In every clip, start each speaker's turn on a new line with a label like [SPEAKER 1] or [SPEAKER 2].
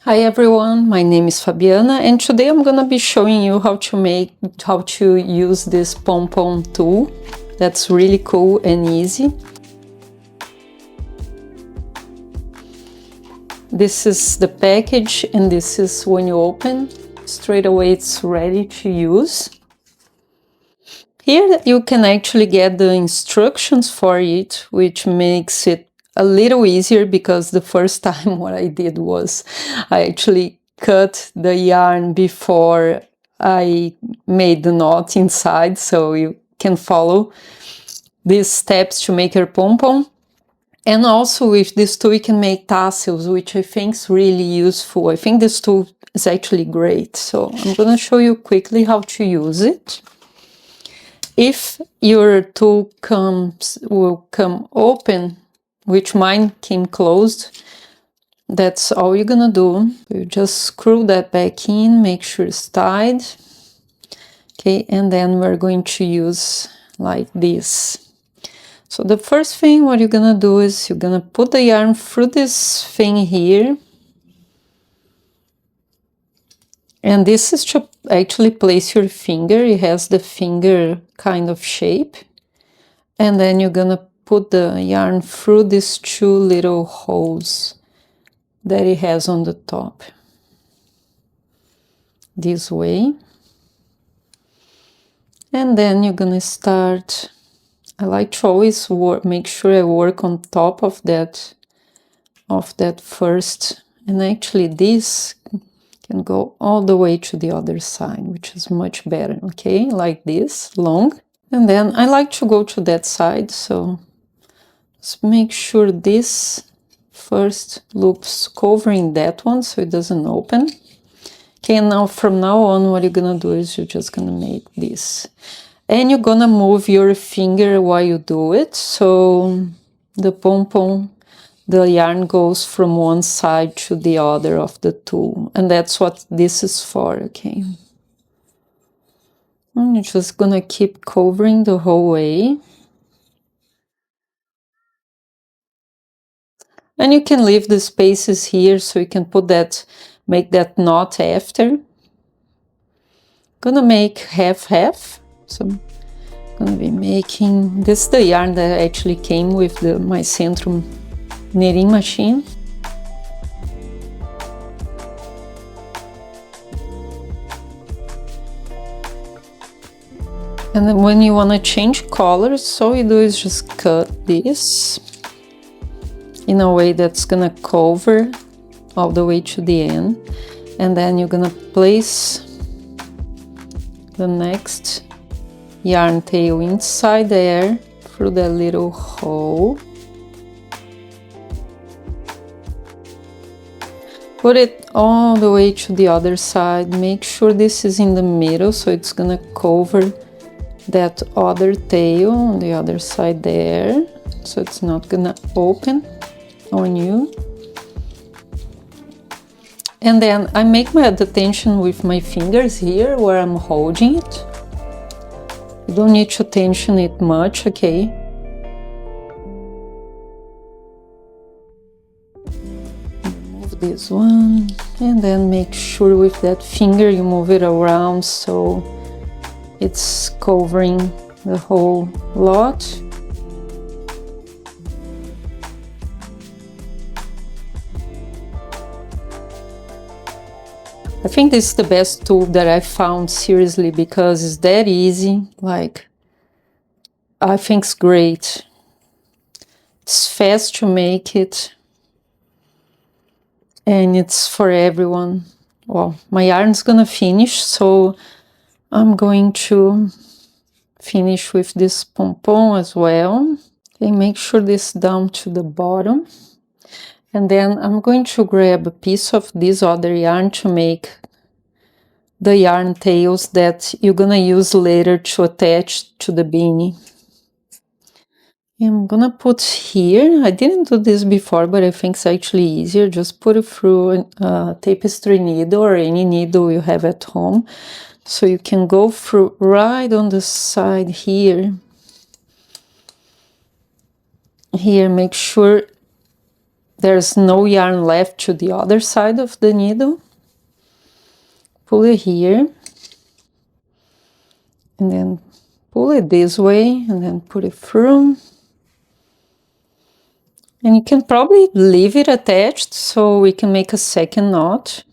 [SPEAKER 1] Hi everyone, my name is Fabiana and today I'm gonna be showing you how to use this Pom Pom tool. That's really cool and easy. This is the package and this is when you open, straight away it's ready to use. Here you can actually get the instructions for it, which makes it a little easier because the first time what I did was I actually cut the yarn before I made the knot inside, so you can follow these steps to make your pom-pom. And also with this tool you can make tassels, which I think is really useful. I think this tool is actually great, so I'm gonna show you quickly how to use it. If your tool will come open, which mine came closed, that's all you're gonna do. You just screw that back in, make sure it's tied. Okay, and then we're going to use like this. So the first thing what you're gonna do is you're gonna put the yarn through this thing here. And this is to actually place your finger. It has the finger kind of shape. And then you're gonna put the yarn through these two little holes that it has on the top. This way. And then you're gonna start. I like to always make sure I work on top of that first. And actually this can go all the way to the other side, which is much better, okay? Like this, long. And then I like to go to that side, so just make sure this first loop's covering that one so it doesn't open. Okay, now from now on what you're gonna do is you're just gonna make this. And you're gonna move your finger while you do it, so the pom-pom, the yarn goes from one side to the other of the tool. And that's what this is for, okay? And you're just gonna keep covering the whole way. And you can leave the spaces here so you can put that, make that knot after. Gonna make half. So I'm gonna be making, this is the yarn that actually came with my Sentro knitting machine. And then when you want to change colors, all you do is just cut this in a way that's gonna cover all the way to the end. And then you're gonna place the next yarn tail inside there through that little hole. Put it all the way to the other side. Make sure this is in the middle so it's gonna cover that other tail on the other side there, so it's not gonna open on you. And then I make my tension with my fingers here where I'm holding it. You don't need to tension it much, okay? Move this one and then make sure with that finger you move it around so it's covering the whole lot. I think this is the best tool that I found, seriously, because it's that easy. Like, I think it's great. It's fast to make it. And it's for everyone. Well, my yarn's gonna finish, so I'm going to finish with this pom-pom as well. Okay, make sure this down to the bottom. And then I'm going to grab a piece of this other yarn to make the yarn tails that you're gonna use later to attach to the beanie. I'm gonna put here, I didn't do this before, but I think it's actually easier. Just put it through a tapestry needle or any needle you have at home. So you can go through right on the side here. Here, make sure there's no yarn left to the other side of the needle, pull it here, and then pull it this way, and then put it through. And you can probably leave it attached so we can make a second knot.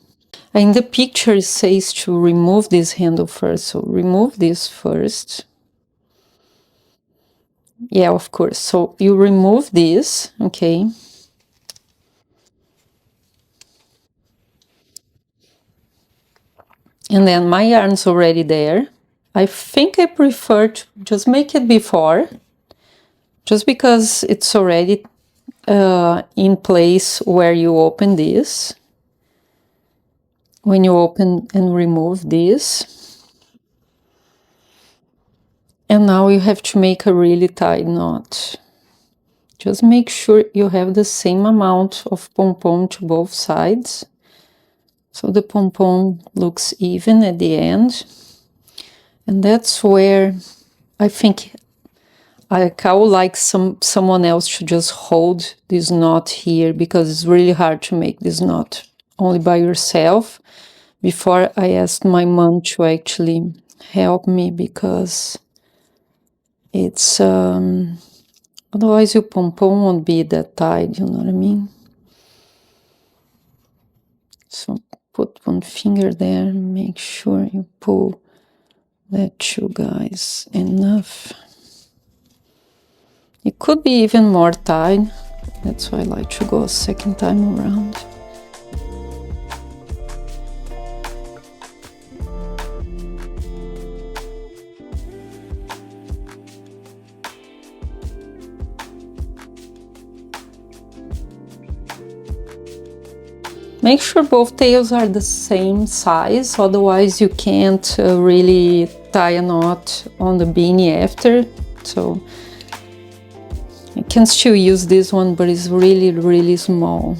[SPEAKER 1] In the picture it says to remove this handle first, so remove this first. Yeah, of course. So you remove this, okay? And then my yarn's already there. I think I prefer to just make it before, just because it's already in place where you open this. When you open and remove this. And now you have to make a really tight knot. Just make sure you have the same amount of pom-pom to both sides, so the pom-pom looks even at the end. And that's where I think I would like someone else to just hold this knot here, because it's really hard to make this knot only by yourself. Before I asked my mom to actually help me, because it's otherwise your pom-pom won't be that tight, you know what I mean? So put one finger there, make sure you pull that, you guys, enough. It could be even more tight, that's why I like to go a second time around. Make sure both tails are the same size, otherwise you can't really tie a knot on the beanie after. So you can still use this one, but it's really, really small.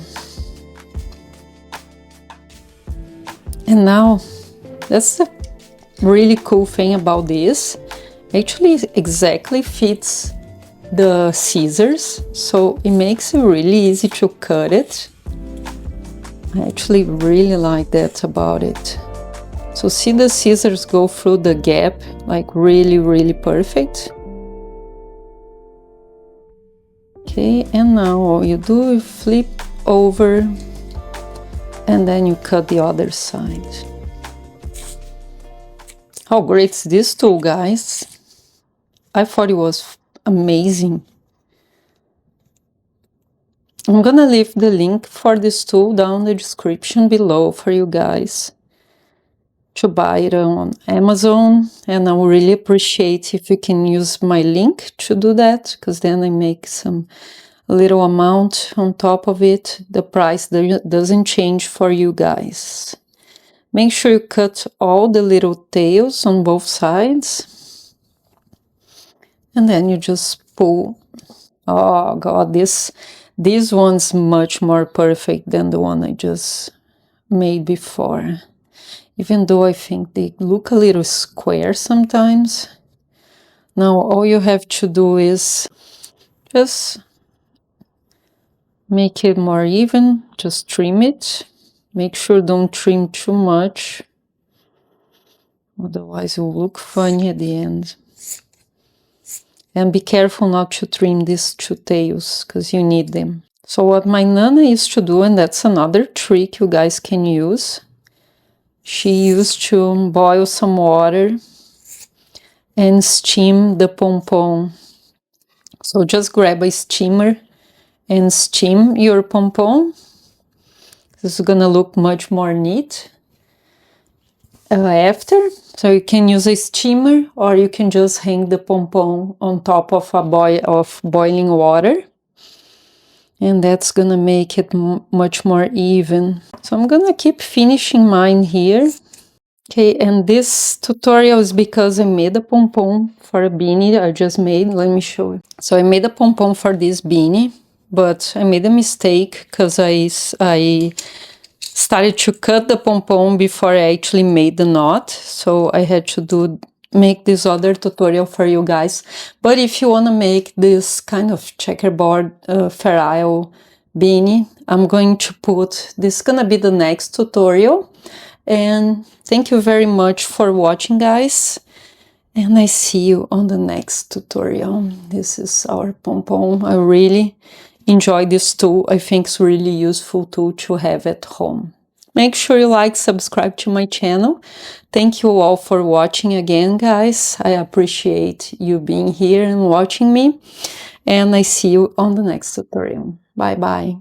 [SPEAKER 1] And now, that's the really cool thing about this. Actually, it exactly fits the scissors, so it makes it really easy to cut it. I actually really like that about it. So see the scissors go through the gap, like really, really perfect. Okay, and now all you do is flip over and then you cut the other side. How great is this tool, guys? I thought it was amazing. I'm gonna leave the link for this tool down in the description below for you guys to buy it on Amazon, and I would really appreciate if you can use my link to do that, because then I make some little amount on top of it. The price doesn't change for you guys. Make sure you cut all the little tails on both sides, and then you just pull. Oh god, this one's much more perfect than the one I just made before. Even though I think they look a little square sometimes. Now all you have to do is just make it more even, just trim it. Make sure don't trim too much, otherwise it will look funny at the end. And be careful not to trim these two tails, because you need them. So what my Nana used to do, and that's another trick you guys can use, she used to boil some water and steam the pom-pom. So just grab a steamer and steam your pom-pom. This is gonna look much more neat after. So you can use a steamer, or you can just hang the pom-pom on top of boiling water, and that's gonna make it much more even. So I'm gonna keep finishing mine here. Okay, and this tutorial is because I made a pom-pom for a beanie I just made. Let me show you. So I made a pom-pom for this beanie, but I made a mistake because I started to cut the pom-pom before I actually made the knot. So I had to make this other tutorial for you guys. But if you want to make this kind of checkerboard ferrule beanie. I'm going to put, this is gonna be the next tutorial. And thank you very much for watching, guys. And I see you on the next tutorial. This is our Pom Pom. I really enjoy this tool. I think it's a really useful tool to have at home. Make sure you like, subscribe to my channel. Thank you all for watching again, guys. I appreciate you being here and watching me. And I see you on the next tutorial. Bye bye.